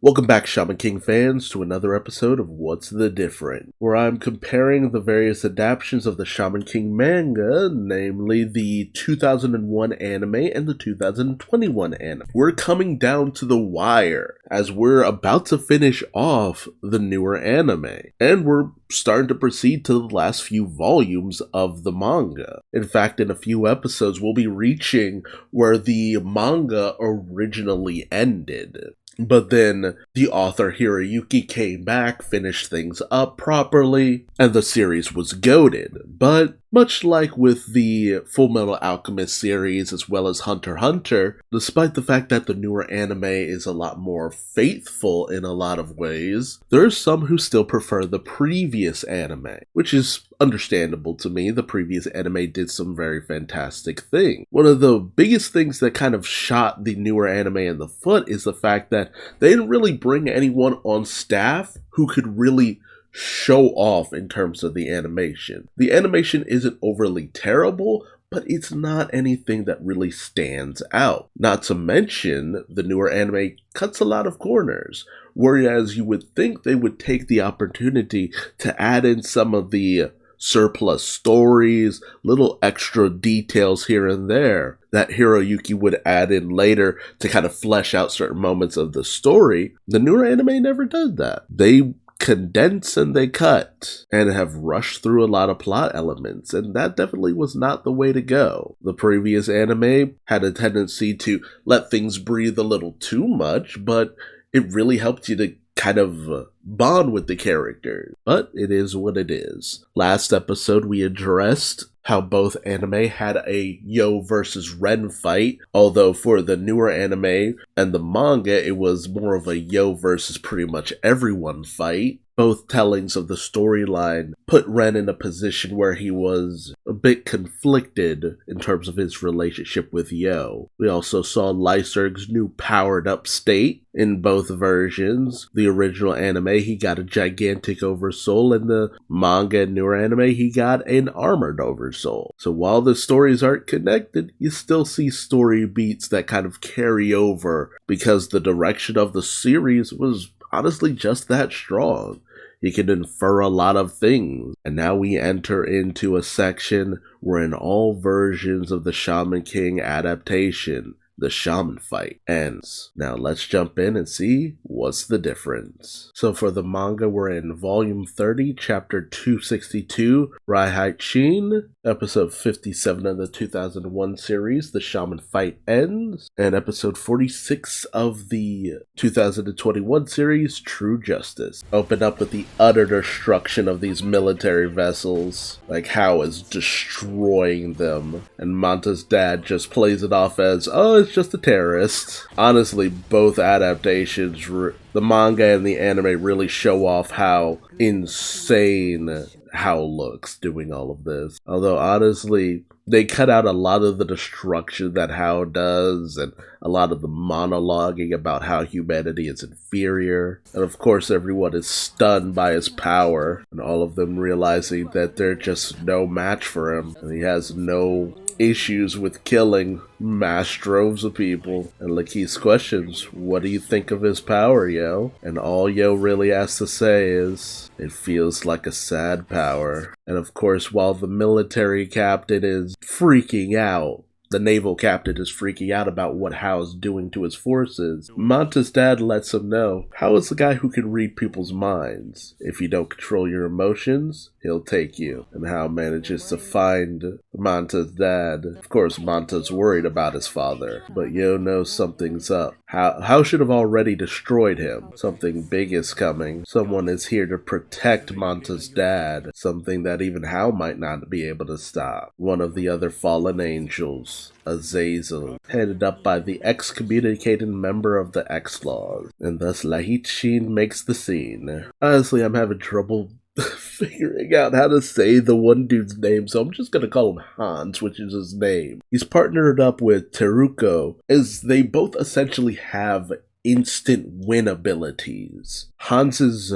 Welcome back, Shaman King fans, to another episode of What's the Different, where I'm comparing the various adaptations of the Shaman King manga, namely the 2001 anime and the 2021 anime. We're coming down to the wire, as we're about to finish off the newer anime, and we're starting to proceed to the last few volumes of the manga. In fact, in a few episodes, we'll be reaching where the manga originally ended. But then the author Hiroyuki came back, finished things up properly, and the series was goated. But much like with the Fullmetal Alchemist series as well as Hunter x Hunter, despite the fact that the newer anime is a lot more faithful in a lot of ways, there are some who still prefer the previous anime, which is understandable to me. The previous anime did some very fantastic things. One of the biggest things that kind of shot the newer anime in the foot is the fact that they didn't really bring anyone on staff who could really show off in terms of the animation. The animation isn't overly terrible, but it's not anything that really stands out. Not to mention, the newer anime cuts a lot of corners, whereas you would think they would take the opportunity to add in some of the surplus stories, little extra details here and there that Hiroyuki would add in later to kind of flesh out certain moments of the story. The newer anime never did that. They condense and they cut and have rushed through a lot of plot elements, and that definitely was not the way to go. The previous anime had a tendency to let things breathe a little too much, but it really helped you to kind of bond with the characters. But it is what it is. Last episode we addressed how both anime had a Yo versus Ren fight, although for the newer anime and the manga it was more of a Yo versus pretty much everyone fight. Both tellings of the storyline put Ren in a position where he was a bit conflicted in terms of his relationship with Yo. We also saw Lyserg's new powered-up state in both versions. The original anime, he got a gigantic oversoul. In the manga and newer anime, he got an armored oversoul. So while the stories aren't connected, you still see story beats that kind of carry over because the direction of the series was honestly just that strong. You can infer a lot of things. And now we enter into a section where in all versions of the Shaman King adaptation, the Shaman Fight ends. Now let's jump in and see what's the difference. So for the manga, we're in volume 30, chapter 262, Reiheit Scene, episode 57 of the 2001 series, The Shaman Fight Ends, and episode 46 of the 2021 series, True Justice. Open up with the utter destruction of these military vessels, like Hao is destroying them, and Manta's dad just plays it off as, oh, it's just a terrorist. Honestly, both adaptations, the manga and the anime, really show off how insane Hao looks doing all of this. Although honestly, they cut out a lot of the destruction that Hao does and a lot of the monologuing about how humanity is inferior. And of course everyone is stunned by his power, and all of them realizing that they're just no match for him, and he has no issues with killing mass droves of people. And Lakeith questions, what do you think of his power, Yo? And all Yo really has to say is, it feels like a sad power. And of course, while the military captain is freaking out, the naval captain is freaking out about what Hao's doing to his forces, Manta's dad lets him know Hao is the guy who can read people's minds. If you don't control your emotions, he'll take you. And Hao manages to find Manta's dad. Of course, Manta's worried about his father, but Yo knows something's up. Hao should have already destroyed him. Something big is coming. Someone is here to protect Manta's dad. Something that even Hao might not be able to stop. One of the other fallen angels, Azazel, headed up by the excommunicated member of the X-Laws. And thus Reiheit Scene makes the scene. Honestly, I'm having trouble figuring out how to say the one dude's name, so I'm just gonna call him Hans, which is his name. He's partnered up with Teruko, as they both essentially have instant win abilities. Hans's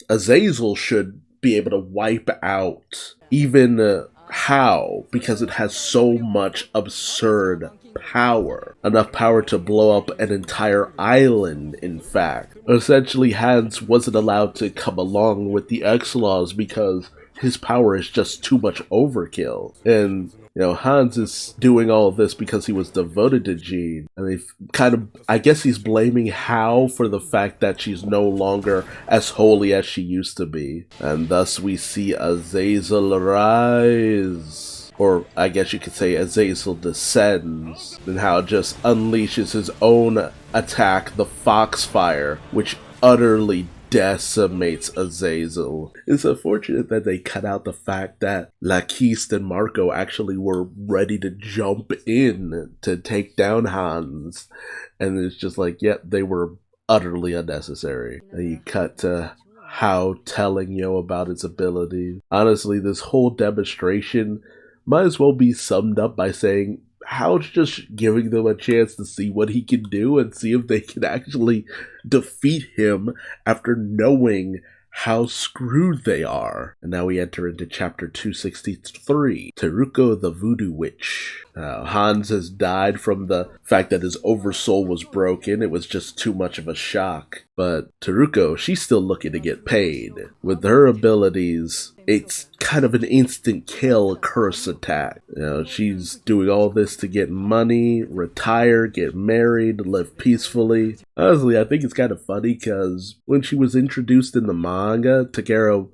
Azazel should be able to wipe out even How? Because it has so much absurd power. Enough power to blow up an entire island, in fact. Essentially, Hans wasn't allowed to come along with the X-Laws because his power is just too much overkill. And Hans is doing all of this because he was devoted to Jean. And they I guess he's blaming Hao for the fact that she's no longer as holy as she used to be. And thus we see Azazel rise. Or I guess you could say Azazel descends. And Hao just unleashes his own attack, the Foxfire, which utterly decimates Azazel. It's unfortunate that they cut out the fact that Laquiste and Marco actually were ready to jump in to take down Hans. And it's just like, yep, they were utterly unnecessary. And you cut to Hao telling Yo about his abilities. Honestly, this whole demonstration might as well be summed up by saying Hao's just giving them a chance to see what he can do and see if they can actually defeat him after knowing how screwed they are. And now we enter into chapter 263, Teruko the Voodoo Witch. Hans has died from the fact that his oversoul was broken. It was just too much of a shock. But Teruko, she's still looking to get paid. With her abilities, it's kind of an instant kill curse attack. She's doing all this to get money, retire, get married, live peacefully. Honestly, I think it's kind of funny because when she was introduced in the manga, Takeru,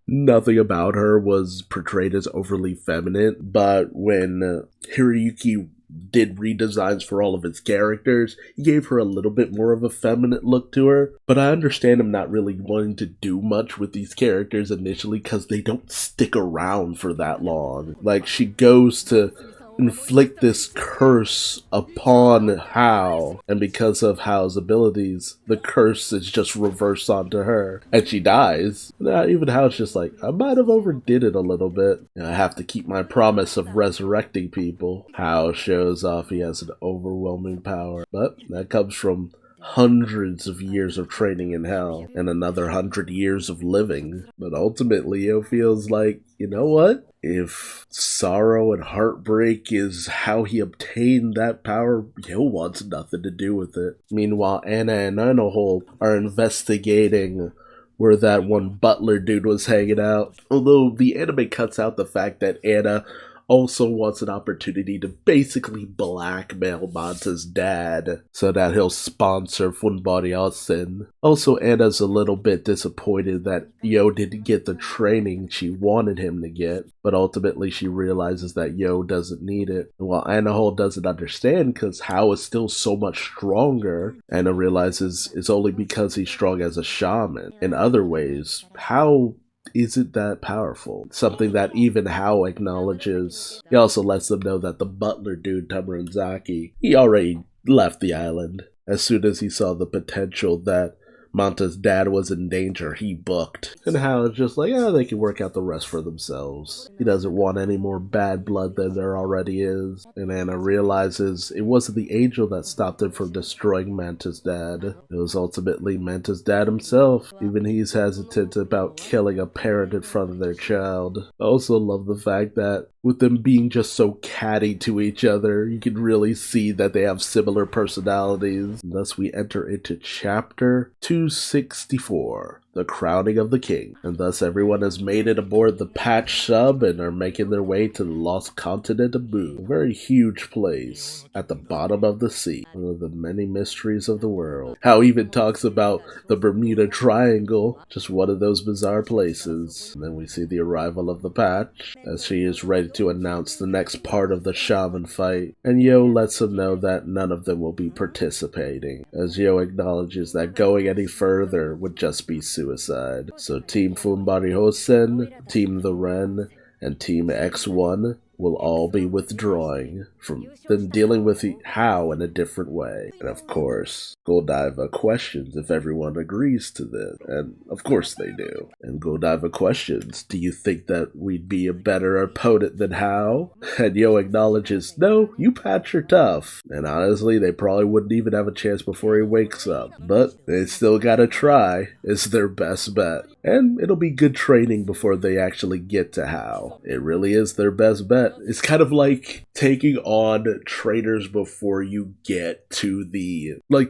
nothing about her was portrayed as overly feminine, but when Hiroyuki did redesigns for all of his characters, he gave her a little bit more of a feminine look to her. But I understand him not really wanting to do much with these characters initially because they don't stick around for that long. Like, she goes to inflict this curse upon Hao, and because of Hao's abilities, the curse is just reversed onto her, and she dies. Now, even Hao's just like, I might have overdid it a little bit. I have to keep my promise of resurrecting people. Hao shows off he has an overwhelming power, but that comes from hundreds of years of training in hell and another 100 years of living. But ultimately, Yo feels like, you know what? If sorrow and heartbreak is how he obtained that power, Yo wants nothing to do with it. Meanwhile, Anna and Anohole are investigating where that one butler dude was hanging out. Although the anime cuts out the fact that Anna also wants an opportunity to basically blackmail Manta's dad so that he'll sponsor Funbari-Osen. Also, Anna's a little bit disappointed that Yo didn't get the training she wanted him to get, but ultimately she realizes that Yo doesn't need it. And while Anohole doesn't understand because Hao is still so much stronger, Anna realizes it's only because he's strong as a shaman. In other ways, Hao isn't that powerful. Something that even Hao acknowledges. He also lets them know that the butler dude, Tamaranzaki, he already left the island. As soon as he saw the potential that Manta's dad was in danger, he booked. And Hao is just like, they can work out the rest for themselves. He doesn't want any more bad blood than there already is. And Anna realizes it wasn't the angel that stopped him from destroying Manta's dad. It was ultimately Manta's dad himself. Even he's hesitant about killing a parent in front of their child. I also love the fact that with them being just so catty to each other, you can really see that they have similar personalities. And thus we enter into chapter 264, the crowning of the king. And thus everyone has made it aboard the Patch sub and are making their way to the lost continent of Boo, a very huge place at the bottom of the sea, one of the many mysteries of the world. Hao even talks about the Bermuda Triangle, just one of those bizarre places. And then we see the arrival of the Patch, as she is ready to announce the next part of the Shaman fight, and Yo lets him know that none of them will be participating, as Yo acknowledges that going any further would just be suicide. So Team Funbari-Hosen, Team The Ren, and Team X1 will all be withdrawing from then dealing with How in a different way. And of course, Godiva questions if everyone agrees to this. And of course they do. And Godiva questions, do you think that we'd be a better opponent than How? And Yo acknowledges, no, you Patch are tough. And honestly, they probably wouldn't even have a chance before he wakes up. But they still gotta try. It's their best bet. And it'll be good training before they actually get to How. It really is their best bet. It's kind of like taking on trainers before you get to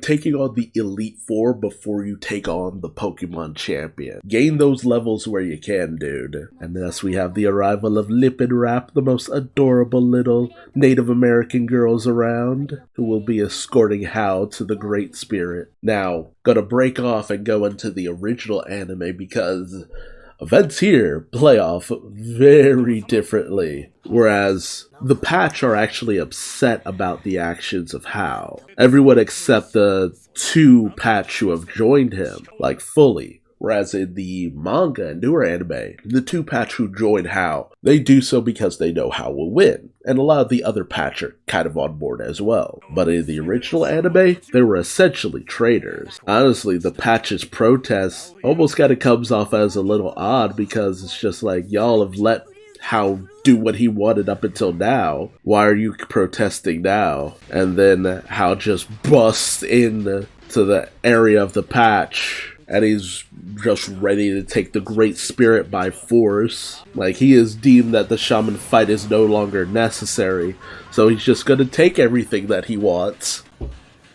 taking on the Elite Four before you take on the Pokemon champion. Gain those levels where you can, dude. And thus we have the arrival of Lip and Rap, the most adorable little Native American girls around, who will be escorting How to the Great Spirit. Now, gonna break off and go into the original anime because events here play off very differently, whereas the Patch are actually upset about the actions of How. Everyone except the two Patch who have joined him, fully. Whereas in the manga and newer anime, the two Patch who join How, they do so because they know How will win. And a lot of the other Patch are kind of on board as well. But in the original anime, they were essentially traitors. Honestly, the Patch's protests almost kind of comes off as a little odd because it's just like, y'all have let How do what he wanted up until now. Why are you protesting now? And then How just busts in to the area of the Patch. And he's just ready to take the Great Spirit by force. He is deemed that the Shaman fight is no longer necessary, so he's just gonna take everything that he wants.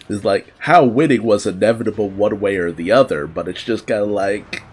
It's like, How winning was inevitable one way or the other, but it's just kinda like,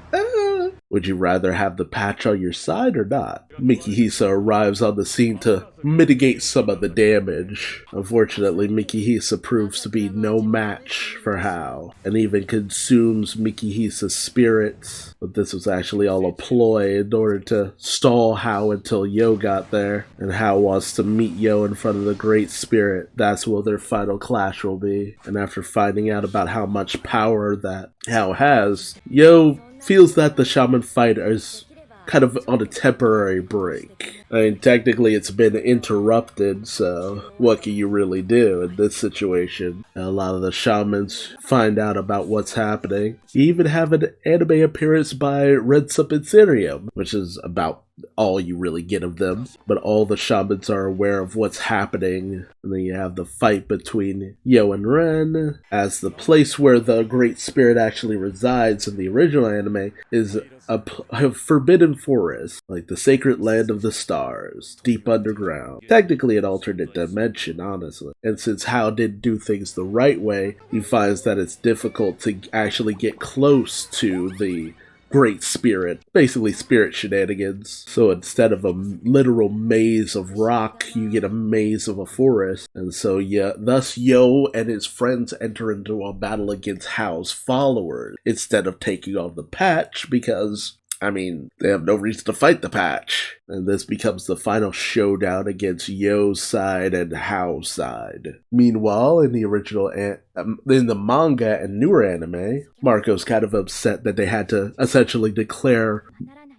would you rather have the Patch on your side or not? Mikihisa arrives on the scene to mitigate some of the damage. Unfortunately, Mikihisa proves to be no match for How, and even consumes Mikihisa's spirits. But this was actually all a ploy in order to stall How until Yo got there, and How wants to meet Yo in front of the Great Spirit. That's where their final clash will be. And after finding out about how much power that How has, Yo feels that the Shaman fight is kind of on a temporary break. I mean, technically it's been interrupted, so what can you really do in this situation? A lot of the shamans find out about what's happening. You even have an anime appearance by Red Subensirium, which is about all you really get of them, but all the shamans are aware of what's happening. And then you have the fight between Yo and Ren, as the place where the Great Spirit actually resides in the original anime is a forbidden forest, like the sacred land of the stars, deep underground. Technically an alternate dimension, honestly. And since How didn't do things the right way, he finds that it's difficult to actually get close to the Great Spirit, basically spirit shenanigans. So instead of a literal maze of rock, you get a maze of a forest. And so thus Yo and his friends enter into a battle against How's followers instead of taking on the Patch because, they have no reason to fight the Patch. And this becomes the final showdown against Yo's side and How's side. Meanwhile, in the original in the manga and newer anime, Marco's kind of upset that they had to essentially declare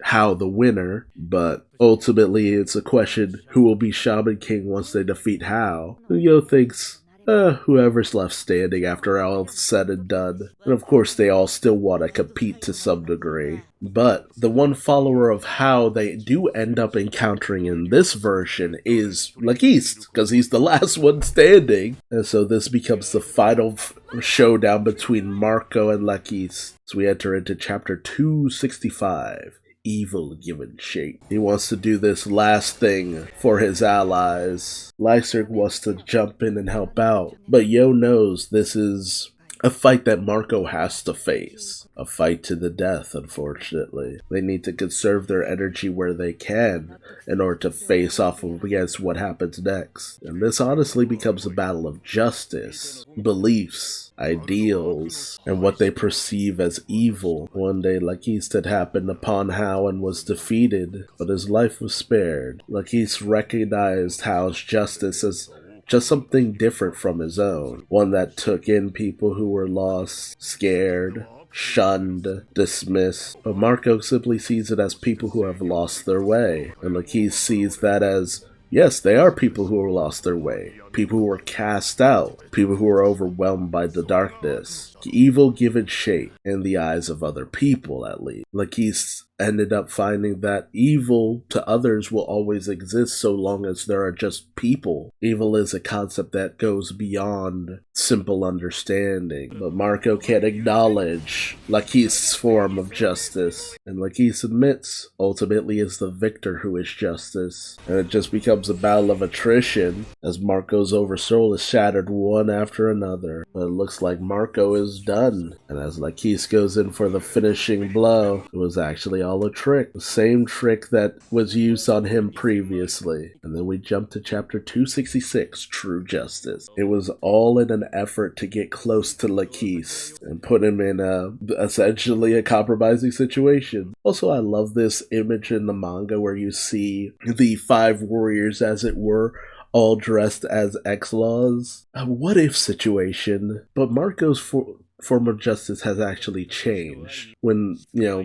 How the winner, but ultimately it's a question who will be Shaman King once they defeat How. And Yo thinks, whoever's left standing after all's said and done. And of course they all still want to compete to some degree. But the one follower of How they do end up encountering in this version is Laquiste, because he's the last one standing. And so this becomes the final showdown between Marco and Laquiste. So we enter into chapter 265. Evil given shape. He wants to do this last thing for his allies. Lyserg wants to jump in and help out, but Yo knows this is a fight that Marco has to face. A fight to the death, unfortunately. They need to conserve their energy where they can in order to face off against what happens next. And this honestly becomes a battle of justice, beliefs, ideals, and what they perceive as evil. One day, Laquiste had happened upon How and was defeated, but his life was spared. Laquiste recognized How's justice as just something different from his own. One that took in people who were lost, scared, shunned, dismissed. But Marco simply sees it as people who have lost their way. And Laquiste sees that as Yes, they are people who have lost their way, people who are cast out, people who are overwhelmed by the darkness. Evil given shape in the eyes of other people, at least. Lakis ended up finding that evil to others will always exist so long as there are just people. Evil is a concept that goes beyond simple understanding, but Marco can't acknowledge Lakis' form of justice, and Lakis admits ultimately is the victor who is justice, and it just becomes a battle of attrition as Marco's oversoul is shattered one after another. But it looks like Marco is done, and as Lakis goes in for the finishing blow, it was actually all a trick, the same trick that was used on him previously. And then we jump to chapter 266, True Justice. It was all in an effort to get close to Lakis and put him in essentially a compromising situation. Also, I love this image in the manga where you see the 5 warriors, as it were, all dressed as X-Laws. A what-if situation, but Marco's form of justice has actually changed. When,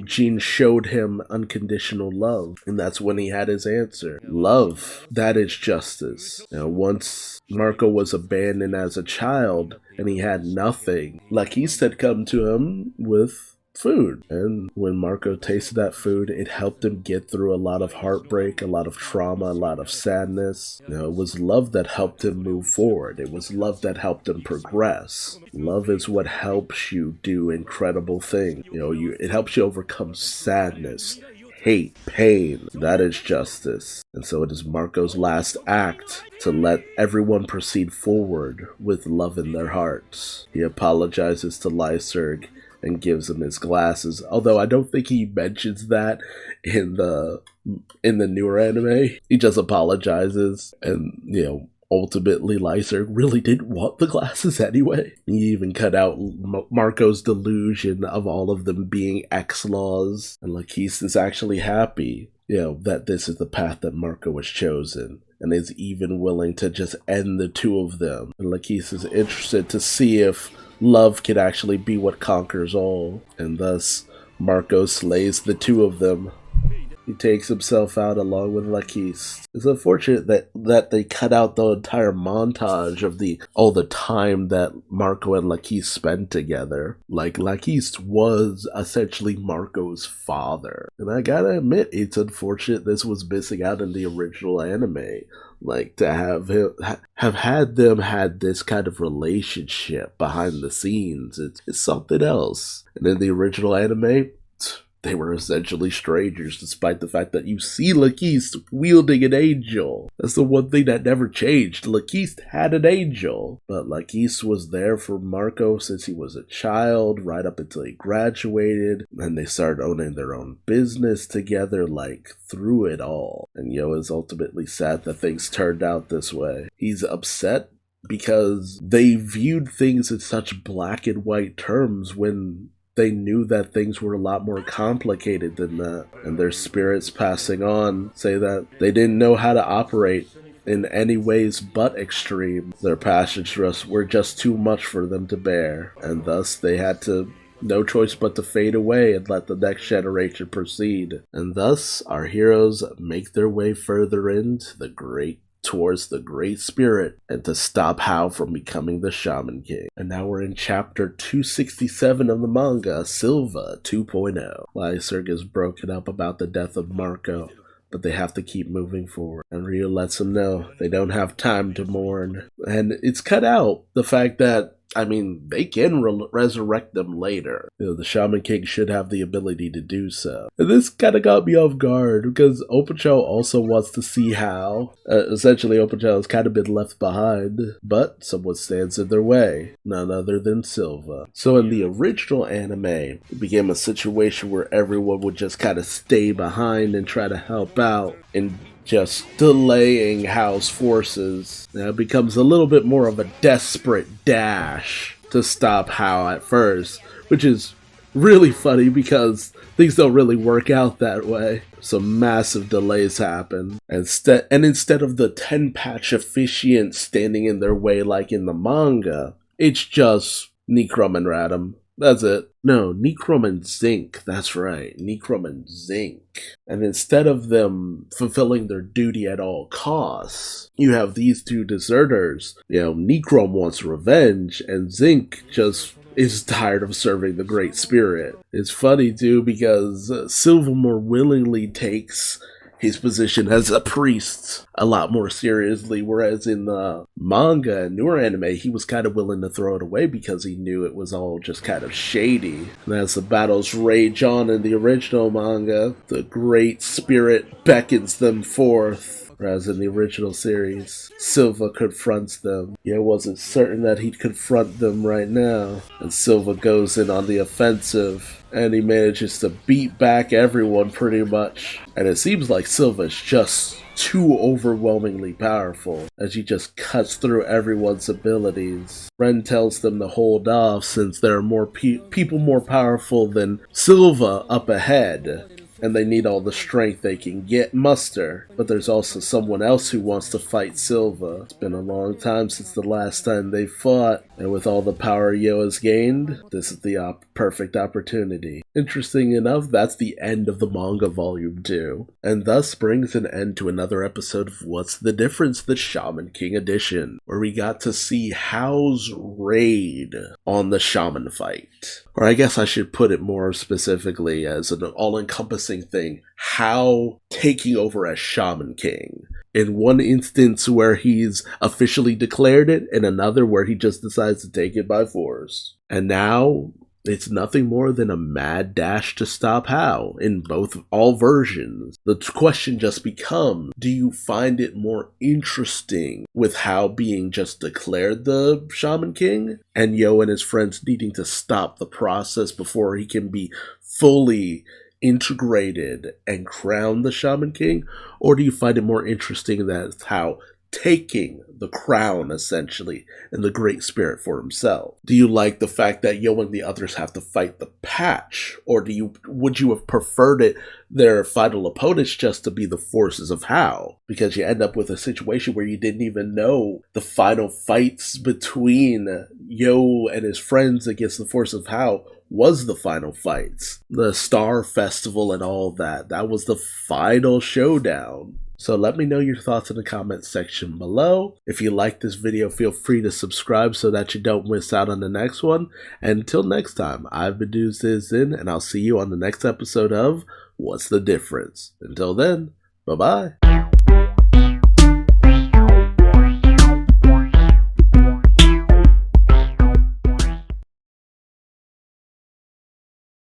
Jean showed him unconditional love, and that's when he had his answer. Love, that is justice. Once Marco was abandoned as a child, and he had nothing, Lakis had come to him with food, and when Marco tasted that food, it helped him get through a lot of heartbreak, a lot of trauma, a lot of sadness. It was love that helped him move forward. It was love that helped him progress. Love is what helps you do incredible things. It helps you overcome sadness, hate, pain. That is justice. And so it is Marco's last act to let everyone proceed forward with love in their hearts. He apologizes to Lyserg and gives him his glasses, although I don't think he mentions that in the newer anime. He just apologizes, and ultimately Lyserg really didn't want the glasses anyway. He even cut out Marco's delusion of all of them being X-Laws, and Lakis is actually happy, that this is the path that Marco has chosen, and is even willing to just end the two of them. And Lakis is interested to see if love can actually be what conquers all, and thus Marco slays the two of them. He takes himself out along with Lakis. It's unfortunate that they cut out the entire montage of all the time that Marco and Lakis spent together. Like, Lakis was essentially Marco's father. And I gotta admit, it's unfortunate this was missing out in the original anime. Like, to have had them had this kind of relationship behind the scenes, it's something else. And in the original anime, they were essentially strangers, despite the fact that you see Lakis wielding an angel. That's the one thing that never changed. Lakis had an angel, but Lakis was there for Marco since he was a child, right up until he graduated, and they started owning their own business together, through it all. And Yo is ultimately sad that things turned out this way. He's upset because they viewed things in such black and white terms when they knew that things were a lot more complicated than that, and their spirits passing on say that they didn't know how to operate in any ways but extreme. Their passions were just too much for them to bear, and thus they had no choice but to fade away and let the next generation proceed. And thus our heroes make their way further towards the Great Spirit, and to stop Hao from becoming the Shaman King. And now we're in chapter 267 of the manga, Silva 2.0. Lyserg is broken up about the death of Marco, but they have to keep moving forward. And Ryu lets them know they don't have time to mourn. And it's cut out the fact that, they can resurrect them later. The Shaman King should have the ability to do so. And this kind of got me off guard, because Opencho also wants to see how. Essentially, Opencho has kind of been left behind, but someone stands in their way. None other than Silva. So in the original anime, it became a situation where everyone would just kind of stay behind and try to help out, and just delaying Hao's forces. Now it becomes a little bit more of a desperate dash to stop Hao at first, which is really funny because things don't really work out that way. Some massive delays happen. Instead of the 10-patch officiant standing in their way like in the manga, it's just Nikrum and Radam. That's it. No, Necrom and Zinc. That's right. Necrom and Zinc. And instead of them fulfilling their duty at all costs, you have these two deserters. Necrom wants revenge, and Zinc just is tired of serving the Great Spirit. It's funny, too, because Silva more willingly takes his position as a priest a lot more seriously, whereas in the manga and newer anime, he was kind of willing to throw it away because he knew it was all just kind of shady. And as the battles rage on in the original manga, the Great Spirit beckons them forth. Whereas in the original series, Silva confronts them. It wasn't certain that he'd confront them right now. And Silva goes in on the offensive, and he manages to beat back everyone pretty much. And it seems like Silva's just too overwhelmingly powerful, as he just cuts through everyone's abilities. Ren tells them to hold off since there are more people more powerful than Silva up ahead, and they need all the strength they can muster. But there's also someone else who wants to fight Silva. It's been a long time since the last time they fought, and with all the power Yo has gained, this is the perfect opportunity. Interesting enough, that's the end of the manga volume 2, and thus brings an end to another episode of What's the Difference, the Shaman King edition, where we got to see Hao's raid on the Shaman fight. Or I guess I should put it more specifically as an all-encompassing thing, Hao taking over as Shaman King. In one instance where he's officially declared it, and another where he just decides to take it by force. And now, it's nothing more than a mad dash to stop Hao in all versions. The question just becomes, do you find it more interesting with Hao being just declared the Shaman King, and Yo and his friends needing to stop the process before he can be fully integrated and crowned the Shaman King? Or do you find it more interesting that Hao taking the crown, essentially, and the Great Spirit for himself? Do you like the fact that Yo and the others have to fight the patch? Or would you have preferred their final opponents just to be the forces of Hao? Because you end up with a situation where you didn't even know the final fights between Yo and his friends against the force of Hao was the final fights. The Star Festival and all that. That was the final showdown. So let me know your thoughts in the comment section below. If you like this video, feel free to subscribe so that you don't miss out on the next one. And until next time, I've been Duuz-Diz-Din, and I'll see you on the next episode of What's the Difference? Until then, bye-bye.